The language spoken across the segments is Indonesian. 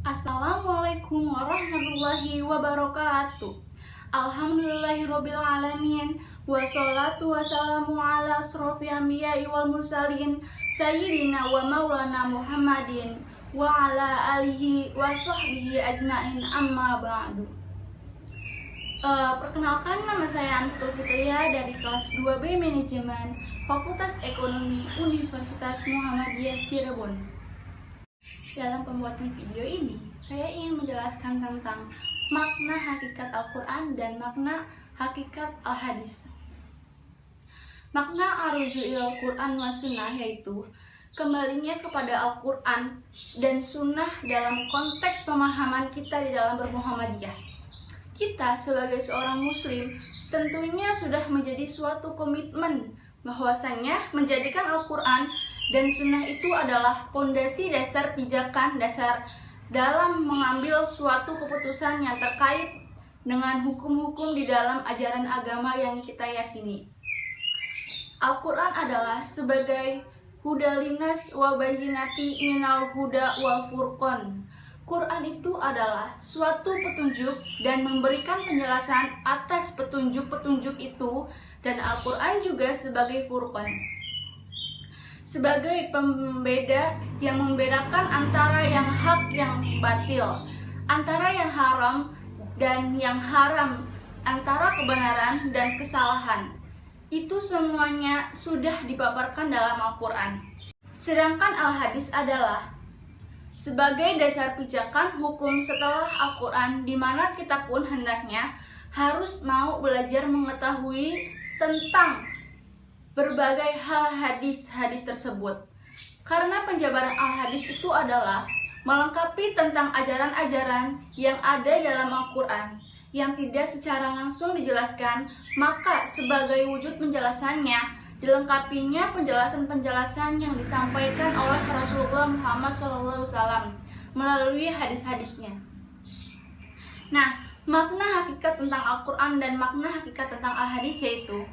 Assalamualaikum warahmatullahi wabarakatuh. Alhamdulillahirabbil alamin. Wassalatu wassalamu ala asrofil anbiya'i wal mursalin sayyidina wa maulana Muhammadin wa ala alihi wa sahbihi ajmain, amma ba'du. Perkenalkan, nama saya Anisatul Fitriah dari kelas 2B Manajemen Fakultas Ekonomi Universitas Muhammadiyah Cirebon. Dalam pembuatan video ini, saya ingin menjelaskan tentang makna hakikat Al-Quran dan makna hakikat Al-Hadis. Makna ar-ruju' ilal Quran wa sunnah yaitu kembalinya kepada Al-Quran dan sunnah dalam konteks pemahaman kita di dalam bermuhammadiyah. Kita sebagai seorang muslim tentunya sudah menjadi suatu komitmen bahwasanya menjadikan Al-Quran dan sunnah itu adalah pondasi dasar pijakan dasar dalam mengambil suatu keputusan yang terkait dengan hukum-hukum di dalam ajaran agama yang kita yakini. Al-Quran adalah sebagai hudalinas wa bayyinati minal huda wal furqan. Quran itu adalah suatu petunjuk dan memberikan penjelasan atas petunjuk-petunjuk itu, dan Al-Quran juga sebagai furqan, sebagai pembeda yang membedakan antara yang hak yang batil, antara yang haram dan yang haram, antara kebenaran dan kesalahan. Itu semuanya sudah dipaparkan dalam Al-Quran. Sedangkan Al-Hadis adalah sebagai dasar pijakan hukum setelah Al-Quran, di mana kita pun hendaknya harus mau belajar mengetahui tentang berbagai hal hadis-hadis tersebut. Karena penjabaran Al-Hadis itu adalah melengkapi tentang ajaran-ajaran yang ada dalam Al-Quran yang tidak secara langsung dijelaskan, maka sebagai wujud penjelasannya dilengkapinya penjelasan-penjelasan yang disampaikan oleh Rasulullah Muhammad SAW melalui hadis-hadisnya. Nah, makna hakikat tentang Al-Quran dan makna hakikat tentang Al-Hadis yaitu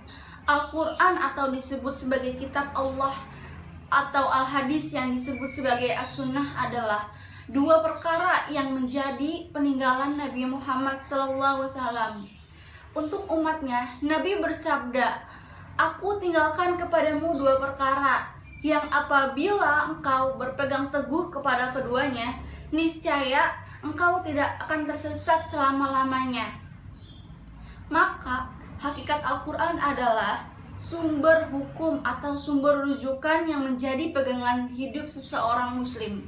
Al-Quran atau disebut sebagai kitab Allah atau Al-Hadis yang disebut sebagai As-Sunnah adalah dua perkara yang menjadi peninggalan Nabi Muhammad SAW. Untuk umatnya, Nabi bersabda, "Aku tinggalkan kepadamu dua perkara, yang apabila engkau berpegang teguh kepada keduanya, niscaya engkau tidak akan tersesat selama-lamanya." Maka, hakikat Al-Quran adalah sumber hukum atau sumber rujukan yang menjadi pegangan hidup seseorang muslim.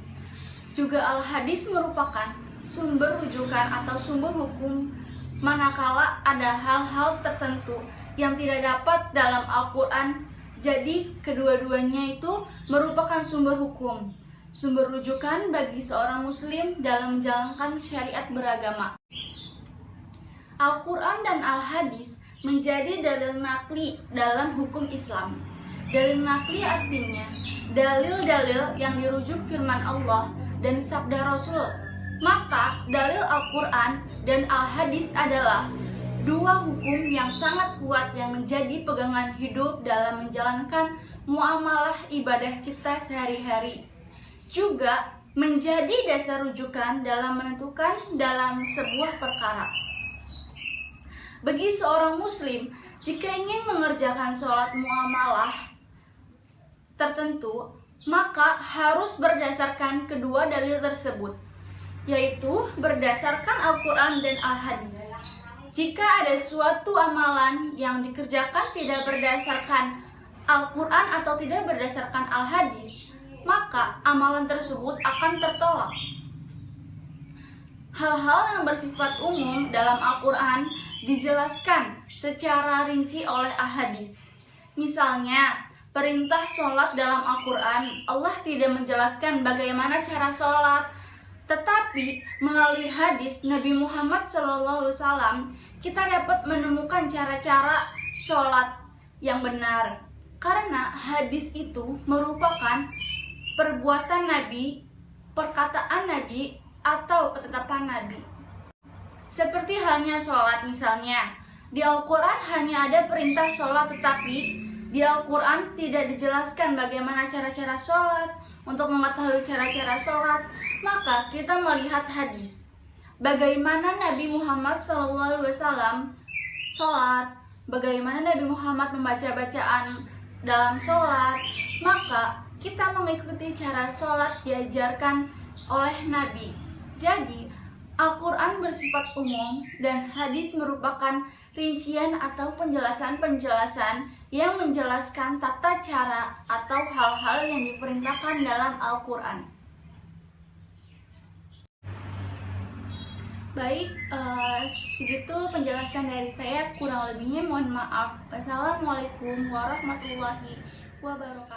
Juga Al-Hadis merupakan sumber rujukan atau sumber hukum manakala ada hal-hal tertentu yang tidak dapat dalam Al-Quran. Jadi kedua-duanya itu merupakan sumber hukum, sumber rujukan bagi seorang muslim dalam menjalankan syariat beragama. Al-Quran dan Al-Hadis menjadi dalil nakli dalam hukum Islam. Dalil nakli artinya dalil-dalil yang dirujuk firman Allah dan sabda Rasul. Maka dalil Al-Quran dan Al-Hadis adalah dua hukum yang sangat kuat yang menjadi pegangan hidup dalam menjalankan muamalah ibadah kita sehari-hari. Juga menjadi dasar rujukan dalam menentukan dalam sebuah perkara. Bagi seorang muslim, jika ingin mengerjakan sholat muamalah tertentu, maka harus berdasarkan kedua dalil tersebut, yaitu berdasarkan Al-Quran dan Al-Hadis. Jika ada suatu amalan yang dikerjakan tidak berdasarkan Al-Quran atau tidak berdasarkan Al-Hadis, maka amalan tersebut akan tertolak. Hal-hal yang bersifat umum dalam Al-Quran dijelaskan secara rinci oleh Al-Hadis. Misalnya, perintah sholat dalam Al-Quran, Allah tidak menjelaskan bagaimana cara sholat, tetapi melalui hadis Nabi Muhammad SAW kita dapat menemukan cara-cara sholat yang benar. Karena hadis itu merupakan perbuatan Nabi, perkataan Nabi, atau ketetapan Nabi. Seperti halnya sholat misalnya, di Al-Quran hanya ada perintah sholat, tetapi Di Al-Quran tidak dijelaskan bagaimana cara-cara sholat. Untuk mengetahui cara-cara sholat, maka kita melihat hadis. Bagaimana Nabi Muhammad SAW sholat, bagaimana Nabi Muhammad membaca bacaan dalam sholat, maka kita mengikuti cara sholat diajarkan oleh Nabi. Jadi, Al-Quran bersifat umum dan hadis merupakan rincian atau penjelasan-penjelasan yang menjelaskan tata cara atau hal-hal yang diperintahkan dalam Al-Quran. Baik, segitu penjelasan dari saya. Kurang lebihnya mohon maaf. Wassalamualaikum warahmatullahi wabarakatuh.